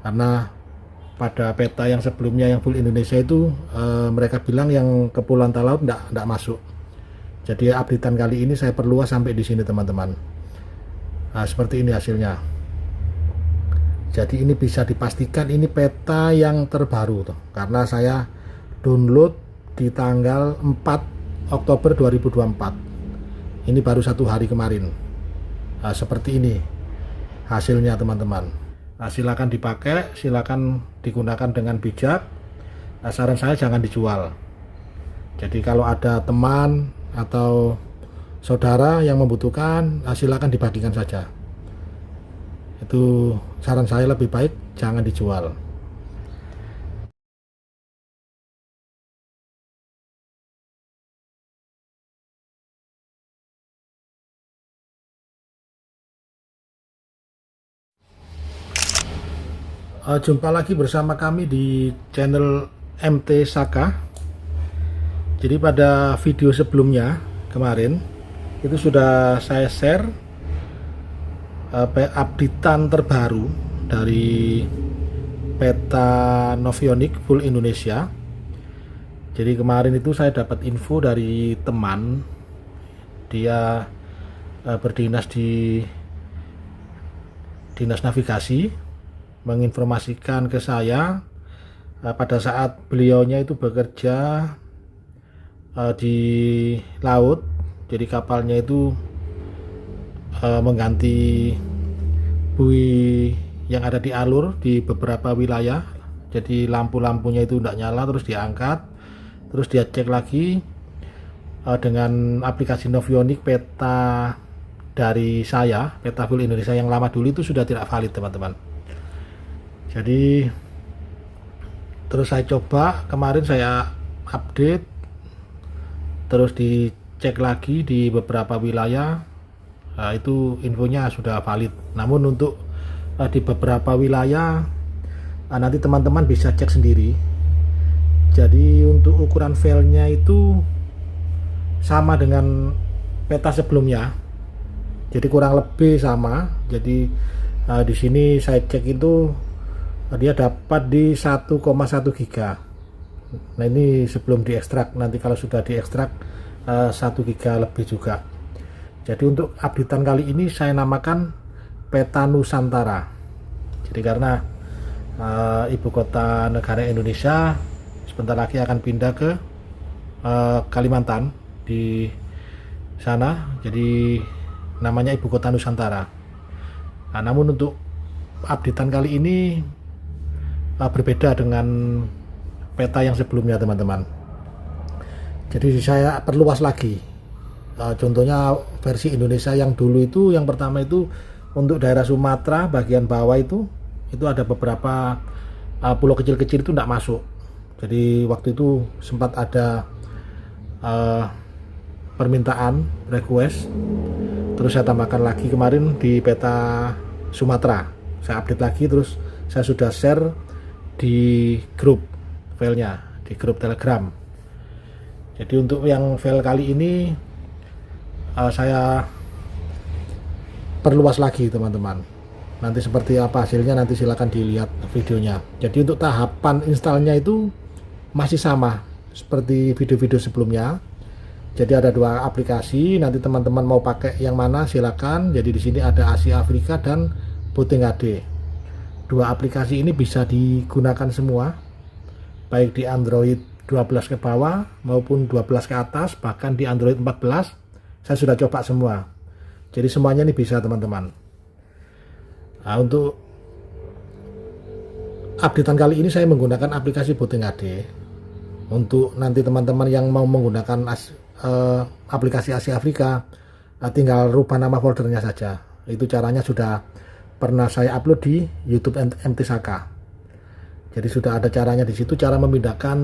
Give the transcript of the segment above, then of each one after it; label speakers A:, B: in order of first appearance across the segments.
A: karena pada peta yang sebelumnya yang full Indonesia itu mereka bilang yang Kepulauan Talaut enggak masuk. Jadi updatean kali ini saya perluas sampai di sini teman-teman. Nah, seperti ini hasilnya. Jadi ini bisa dipastikan ini peta yang terbaru tuh, karena saya download di tanggal 4 Oktober 2024. Ini baru 1 hari kemarin. Nah, seperti ini hasilnya teman-teman. Nah, silakan dipakai, silakan digunakan dengan bijak. Nah, saran saya jangan dijual. Jadi kalau ada teman atau saudara yang membutuhkan, silakan dibagikan saja. Itu saran saya, lebih baik jangan dijual. Jumpa lagi bersama kami di channel MT Saka. Jadi pada video sebelumnya kemarin itu sudah saya share updatean terbaru dari peta Navionics full Indonesia. Jadi kemarin itu saya dapat info dari teman, dia berdinas di dinas navigasi, menginformasikan ke saya pada saat beliaunya itu bekerja di laut. Jadi kapalnya itu mengganti buoy yang ada di alur di beberapa wilayah. Jadi lampu-lampunya itu tidak nyala, terus diangkat, terus dia cek lagi dengan aplikasi Navionics. Peta dari saya, peta full Indonesia yang lama dulu itu sudah tidak valid teman-teman. Jadi terus saya coba, kemarin saya update, terus dicek lagi di beberapa wilayah. Nah, itu infonya sudah valid. Namun untuk di beberapa wilayah nanti teman-teman bisa cek sendiri. Jadi untuk ukuran filenya itu sama dengan peta sebelumnya. Jadi kurang lebih sama. Jadi di sini saya cek itu dia dapat di 1,1 giga. Nah, ini sebelum diekstrak. Nanti kalau sudah diekstrak 1 giga lebih juga. Jadi untuk updatean kali ini saya namakan peta Nusantara. Jadi karena ibu kota negara Indonesia sebentar lagi akan pindah ke Kalimantan di sana. Jadi namanya ibu kota Nusantara. Nah, namun untuk updatean kali ini berbeda dengan peta yang sebelumnya teman-teman. Jadi saya perluas lagi. Contohnya versi Indonesia yang dulu itu, yang pertama itu untuk daerah Sumatera bagian bawah itu ada beberapa pulau kecil-kecil itu tidak masuk. Jadi waktu itu sempat ada permintaan request, terus saya tambahkan lagi kemarin di peta Sumatera. Saya update lagi, terus saya sudah share di grup filenya, di grup Telegram. Jadi untuk yang file kali ini saya perluas lagi teman-teman. Nanti seperti apa hasilnya nanti silakan dilihat videonya. Jadi untuk tahapan installnya itu masih sama seperti video-video sebelumnya. Jadi ada 2 aplikasi, nanti teman-teman mau pakai yang mana silakan. Jadi di sini ada Asia Afrika dan Booting HD. 2 aplikasi ini bisa digunakan semua, baik di Android 12 ke bawah maupun 12 ke atas, bahkan di Android 14 saya sudah coba semua. Jadi semuanya ini bisa teman-teman. Nah, untuk updatean kali ini saya menggunakan aplikasi Booting HD. Untuk nanti teman-teman yang mau menggunakan aplikasi Asia Afrika, tinggal rubah nama foldernya saja. Itu caranya sudah pernah saya upload di YouTube MT Saka. Jadi sudah ada caranya di situ, cara memindahkan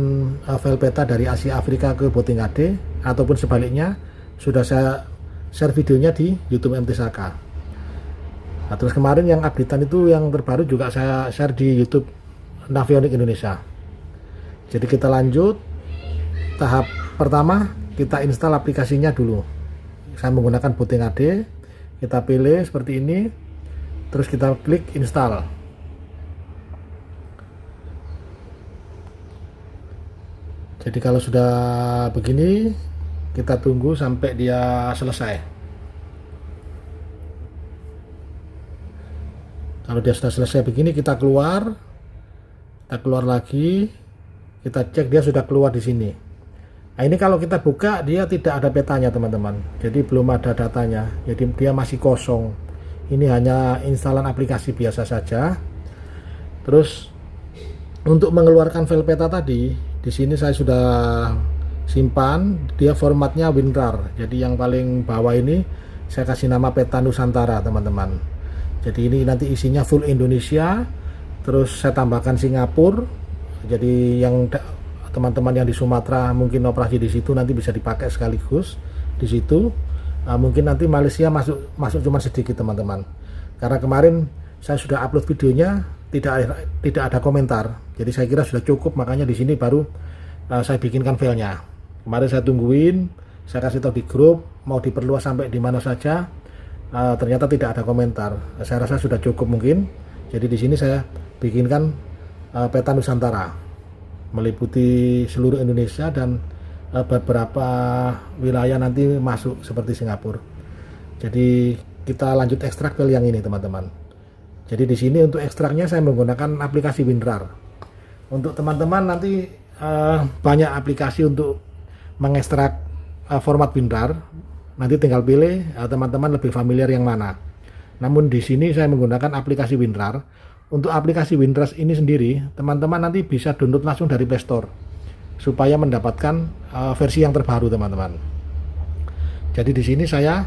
A: file peta dari Asia Afrika ke Booting HD ataupun sebaliknya. Sudah saya share videonya di YouTube MT Saka. Nah, terus kemarin yang updatean itu yang terbaru juga saya share di YouTube Navionics Indonesia. Jadi kita lanjut tahap pertama, kita install aplikasinya dulu. Saya menggunakan Booting HD, kita pilih seperti ini, terus kita klik install. Jadi kalau sudah begini, kita tunggu sampai dia selesai. Kalau dia sudah selesai begini, kita keluar lagi, kita cek dia sudah keluar di sini. Nah, ini kalau kita buka dia tidak ada petanya teman-teman, jadi belum ada datanya, jadi dia masih kosong. Ini hanya instalan aplikasi biasa saja. Terus untuk mengeluarkan file peta tadi, di sini saya sudah simpan, dia formatnya WinRAR. Jadi yang paling bawah ini saya kasih nama peta Nusantara teman-teman. Jadi ini nanti isinya full Indonesia, terus saya tambahkan Singapura. Jadi yang teman-teman yang di Sumatera mungkin operasi di situ nanti bisa dipakai sekaligus di situ. Mungkin nanti Malaysia masuk cuma sedikit teman-teman. Karena kemarin saya sudah upload videonya tidak ada komentar. Jadi saya kira sudah cukup, makanya di sini baru saya bikinkan filenya. Kemarin saya tungguin, saya kasih tahu di grup mau diperluas sampai di mana saja. Ternyata tidak ada komentar. Saya rasa sudah cukup mungkin. Jadi di sini saya bikinkan peta Nusantara meliputi seluruh Indonesia dan beberapa wilayah nanti masuk seperti Singapura. Jadi kita lanjut ekstrak file yang ini teman-teman. Jadi di sini untuk ekstraknya saya menggunakan aplikasi WinRAR. Untuk teman-teman nanti banyak aplikasi untuk mengekstrak format WinRAR. Nanti tinggal pilih teman-teman lebih familiar yang mana. Namun di sini saya menggunakan aplikasi WinRAR. Untuk aplikasi WinRAR ini sendiri, teman-teman nanti bisa download langsung dari Play Store supaya mendapatkan versi yang terbaru teman-teman. Jadi di sini saya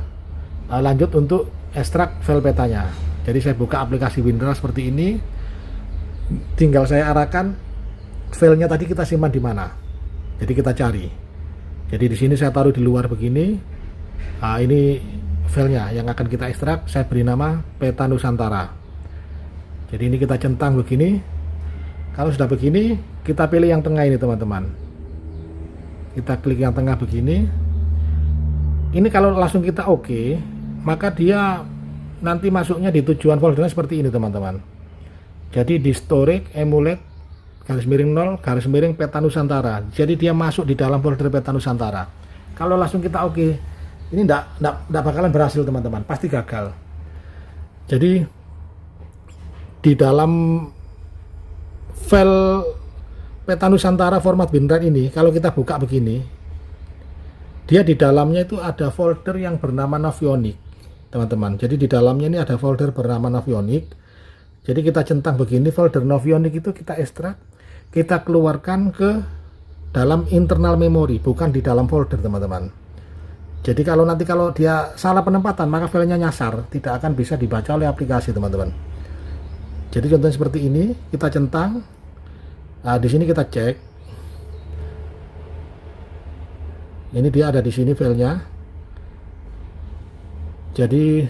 A: lanjut untuk ekstrak file petanya. Jadi saya buka aplikasi WinRAR seperti ini. Tinggal saya arahkan filenya tadi kita simpan di mana. Jadi kita cari. Jadi di sini saya taruh di luar begini. Ini filenya yang akan kita ekstrak. Saya beri nama peta Nusantara. Jadi ini kita centang begini. Kalau sudah begini, kita pilih yang tengah ini teman-teman. Kita klik yang tengah begini. Ini kalau langsung kita oke, maka dia nanti masuknya di tujuan foldernya seperti ini teman-teman. Jadi di storage emulate _0 peta Nusantara. Jadi dia masuk di dalam folder peta Nusantara. Kalau langsung kita oke, ini enggak bakalan berhasil teman-teman, pasti gagal. Jadi di dalam file peta Nusantara format WinRAR ini, kalau kita buka begini, dia di dalamnya itu ada folder yang bernama Navionics teman-teman. Jadi di dalamnya ini ada folder bernama Navionics. Jadi kita centang begini, folder Navionics itu kita ekstrak, kita keluarkan ke dalam internal memori, bukan di dalam folder teman-teman. Jadi kalau dia salah penempatan, maka filenya nyasar, tidak akan bisa dibaca oleh aplikasi teman-teman. Jadi contohnya seperti ini, kita centang. Nah, di sini kita cek. Ini dia ada di sini filenya. Jadi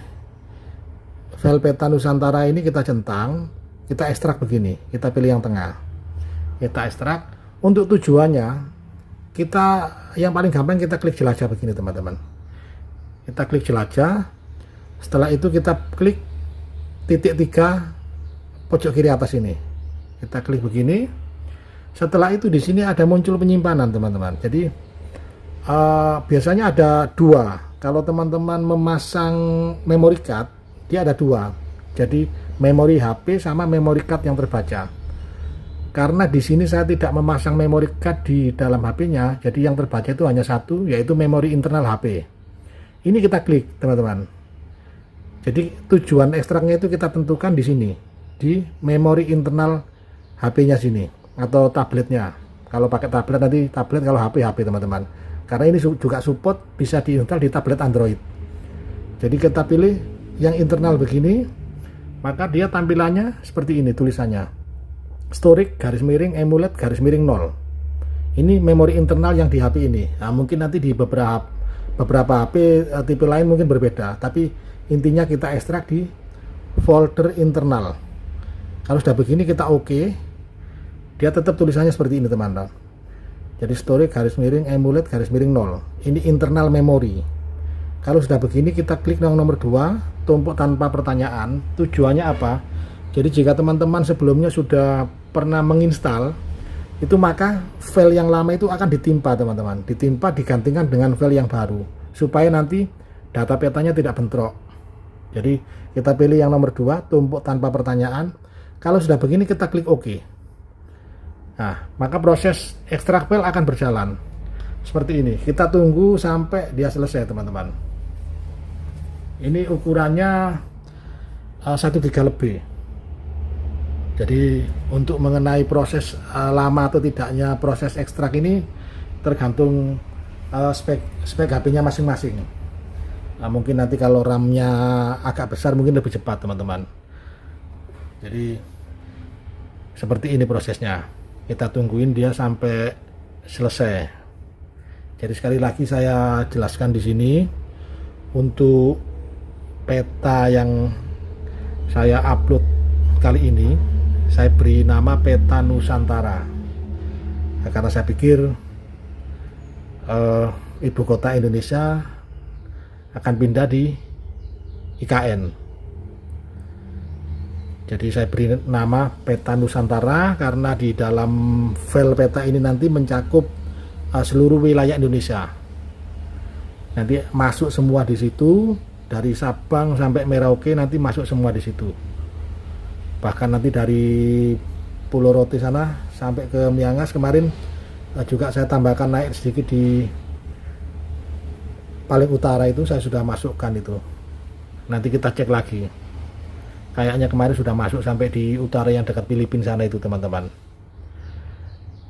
A: file peta Nusantara ini kita centang, kita ekstrak begini. Kita pilih yang tengah. Kita ekstrak. Untuk tujuannya, yang paling gampang kita klik jelajah begini teman-teman. Kita klik jelajah. Setelah itu kita klik titik 3 pojok kiri atas ini. Kita klik begini. Setelah itu di sini ada muncul penyimpanan teman-teman. Jadi biasanya ada dua. Kalau teman-teman memasang memory card, dia ada dua. Jadi memori HP sama memory card yang terbaca. Karena di sini saya tidak memasang memory card di dalam HP-nya, jadi yang terbaca itu hanya satu, yaitu memori internal HP. Ini kita klik teman-teman. Jadi tujuan ekstraknya itu kita tentukan di sini, di memori internal HP-nya sini atau tabletnya. Kalau pakai tablet nanti tablet, kalau HP teman-teman. Karena ini juga support bisa diinstal di tablet Android. Jadi kita pilih yang internal begini, maka dia tampilannya seperti ini tulisannya. Storage _emulate _0. Ini memori internal yang di HP ini. Nah, mungkin nanti di beberapa HP tipe lain mungkin berbeda, tapi intinya kita ekstrak di folder internal. Kalau sudah begini kita oke, dia tetap tulisannya seperti ini teman-teman. Jadi storage _emulate _0. Ini internal memory. Kalau sudah begini kita klik nomor 2, tumpuk tanpa pertanyaan. Tujuannya apa? Jadi jika teman-teman sebelumnya sudah pernah menginstal itu maka file yang lama itu akan ditimpa teman-teman, ditimpa digantikan dengan file yang baru supaya nanti data petanya tidak bentrok. Jadi kita pilih yang nomor 2, tumpuk tanpa pertanyaan. Kalau sudah begini kita klik OK. Nah, maka proses ekstrak file akan berjalan seperti ini. Kita tunggu sampai dia selesai teman-teman. Ini ukurannya 1 GB lebih. Jadi untuk mengenai proses lama atau tidaknya proses ekstrak ini tergantung spek HP-nya masing-masing. Nah, mungkin nanti kalau RAM-nya agak besar mungkin lebih cepat teman-teman. Jadi seperti ini prosesnya. Kita tungguin dia sampai selesai. Jadi sekali lagi saya jelaskan di sini untuk peta yang saya upload kali ini, saya beri nama peta Nusantara. Nah, karena saya pikir ibu kota Indonesia akan pindah di IKN. Jadi saya beri nama peta Nusantara karena di dalam file peta ini nanti mencakup seluruh wilayah Indonesia. Nanti masuk semua di situ, dari Sabang sampai Merauke nanti masuk semua di situ. Bahkan nanti dari Pulau Rote sana sampai ke Miangas kemarin juga saya tambahkan naik sedikit di paling utara itu saya sudah masukkan itu. Nanti kita cek lagi. Kayaknya kemarin sudah masuk sampai di utara yang dekat Filipina sana itu teman-teman.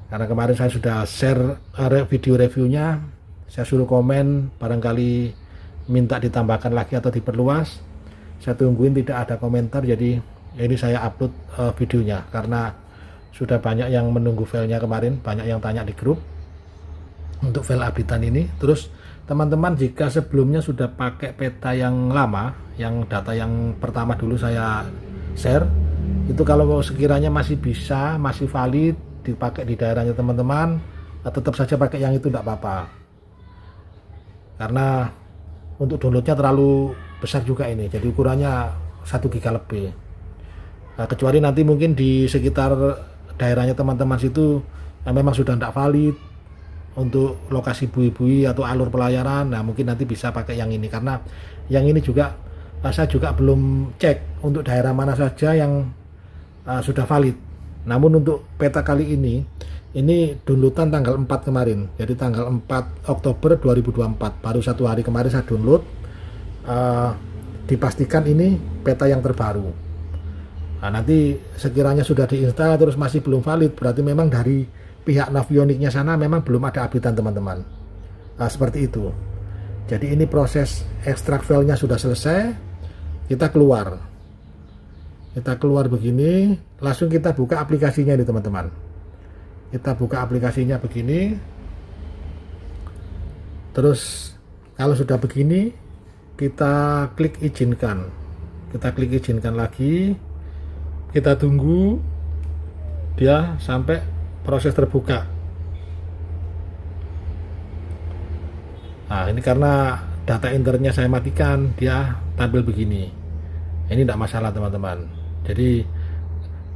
A: Karena kemarin saya sudah share video reviewnya, saya suruh komen barangkali minta ditambahkan lagi atau diperluas. Saya tungguin tidak ada komentar, jadi ini saya upload videonya karena sudah banyak yang menunggu filenya kemarin, banyak yang tanya di grup untuk file updatean ini. Terus teman-teman jika sebelumnya sudah pakai peta yang lama, yang data yang pertama dulu saya share, itu kalau sekiranya masih bisa, masih valid dipakai di daerahnya teman-teman, tetap saja pakai yang itu tidak apa-apa. Karena untuk downloadnya terlalu besar juga ini, jadi ukurannya 1 GB lebih. Nah, kecuali nanti mungkin di sekitar daerahnya teman-teman situ memang sudah tidak valid untuk lokasi bui-bui atau alur pelayaran, nah mungkin nanti bisa pakai yang ini, karena yang ini juga saya juga belum cek untuk daerah mana saja yang sudah valid. Namun untuk peta kali ini downloadan tanggal 4 kemarin, jadi tanggal 4 Oktober 2024, baru 1 hari kemarin saya download. Dipastikan ini peta yang terbaru. Nah, nanti sekiranya sudah diinstal terus masih belum valid, berarti memang dari pihak Navionicnya sana memang belum ada updatean teman-teman. Nah, seperti itu. Jadi ini proses ekstrak filenya sudah selesai. Kita keluar begini, langsung kita buka aplikasinya ini teman-teman. Kita buka aplikasinya begini. Terus kalau sudah begini, kita klik izinkan. Kita klik izinkan lagi. Kita tunggu dia sampai proses terbuka. Nah, ini karena data internetnya saya matikan, dia tampil begini. Ini tidak masalah teman-teman. Jadi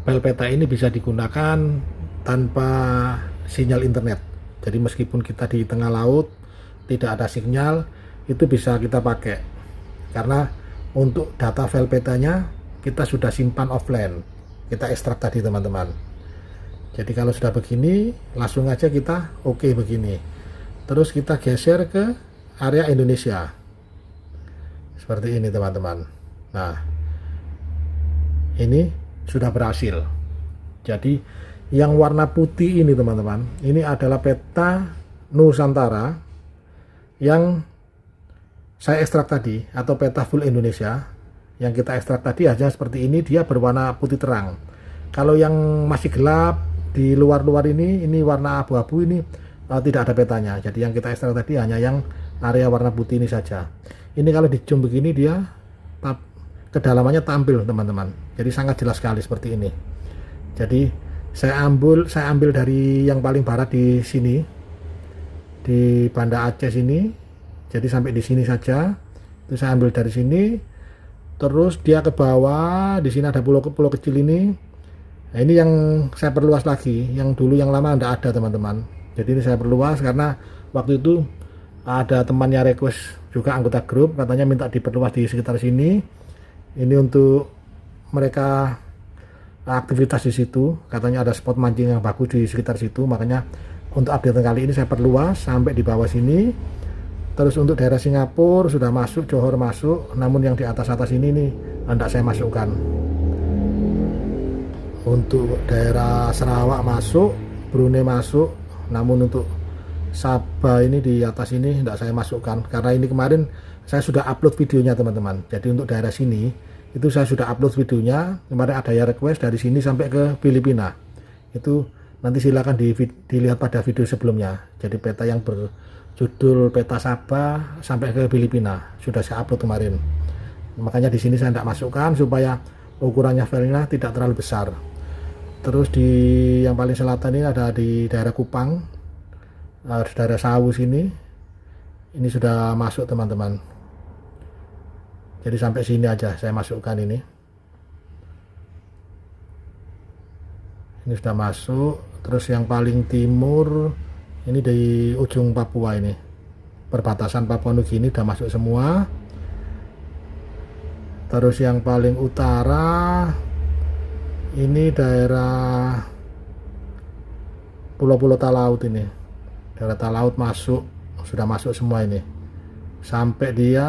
A: file peta ini bisa digunakan tanpa sinyal internet. Jadi meskipun kita di tengah laut tidak ada sinyal, itu bisa kita pakai. Karena untuk data file petanya kita sudah simpan offline. Kita ekstrak tadi teman-teman. Jadi kalau sudah begini, langsung aja kita oke begini. Terus kita geser ke area Indonesia. Seperti ini teman-teman. Nah, ini sudah berhasil. Jadi yang warna putih ini teman-teman, ini adalah peta Nusantara yang saya ekstrak tadi, atau peta full Indonesia. Yang kita ekstrak tadi aja seperti ini, dia berwarna putih terang. Kalau yang masih gelap di luar-luar ini warna abu-abu, ini tidak ada petanya. Jadi yang kita ekstrak tadi hanya yang area warna putih ini saja. Ini kalau di zoom begini dia kedalamannya tampil teman-teman. Jadi sangat jelas sekali seperti ini. Jadi saya ambil dari yang paling barat di sini, di Banda Aceh sini. Jadi sampai di sini saja. Itu saya ambil dari sini. Terus dia ke bawah, di sini ada pulau kecil ini. Nah, ini yang saya perluas lagi, yang dulu yang lama tidak ada teman-teman. Jadi ini saya perluas karena waktu itu ada temannya request juga anggota grup, katanya minta diperluas di sekitar sini. Ini untuk mereka aktivitas di situ, katanya ada spot mancing yang bagus di sekitar situ, makanya untuk update kali ini saya perluas sampai di bawah sini. Terus untuk daerah Singapura sudah masuk, Johor masuk, namun yang di atas-atas ini nih tidak saya masukkan. Untuk daerah Sarawak masuk, Brunei masuk, namun untuk Sabah ini di atas ini tidak saya masukkan karena ini kemarin saya sudah upload videonya teman-teman. Jadi untuk daerah sini itu saya sudah upload videonya, kemarin ada ya request dari sini sampai ke Filipina. Itu nanti silakan dilihat pada video sebelumnya. Jadi peta yang berjudul peta Sabah sampai ke Filipina sudah saya upload kemarin. Makanya di sini saya tidak masukkan supaya ukurannya filenya tidak terlalu besar. Terus di yang paling selatan ini ada di daerah Kupang, daerah Sawu sini, ini sudah masuk teman-teman. Jadi sampai sini aja saya masukkan ini. Ini sudah masuk. Terus yang paling timur ini di ujung Papua ini, perbatasan Papua Nugini sudah masuk semua. Terus yang paling utara ini daerah pulau-pulau Talaut ini, daerah Talaut masuk, sudah masuk semua ini sampai dia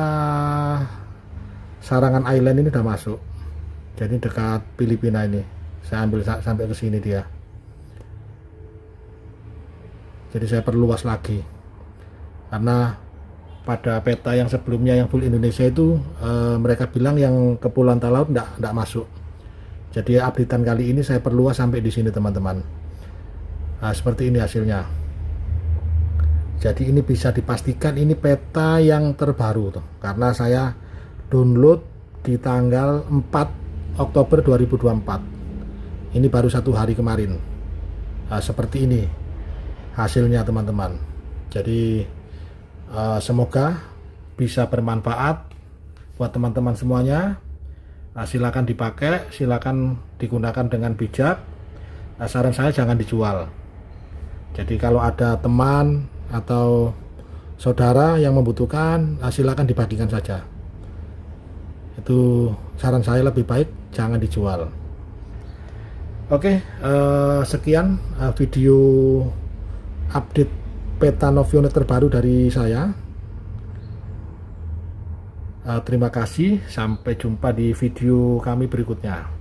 A: Sarangan Island ini udah masuk, jadi dekat Filipina ini saya ambil sampai ke sini dia. Jadi saya perluas lagi karena pada peta yang sebelumnya yang full Indonesia itu mereka bilang yang Kepulauan Talaut enggak masuk. Jadi updatean kali ini saya perluas sampai di sini teman-teman. Nah, seperti ini hasilnya. Jadi ini bisa dipastikan ini peta yang terbaru tuh, karena saya download di tanggal 4 Oktober 2024. Ini baru 1 hari kemarin. Nah, seperti ini hasilnya teman-teman. Jadi semoga bisa bermanfaat buat teman-teman semuanya. Nah, silakan dipakai, silakan digunakan dengan bijak. Nah, saran saya jangan dijual. Jadi kalau ada teman atau saudara yang membutuhkan, nah silakan dibagikan saja. Itu saran saya, lebih baik jangan dijual. Oke, sekian video update peta Novionet terbaru dari saya. Terima kasih, sampai jumpa di video kami berikutnya.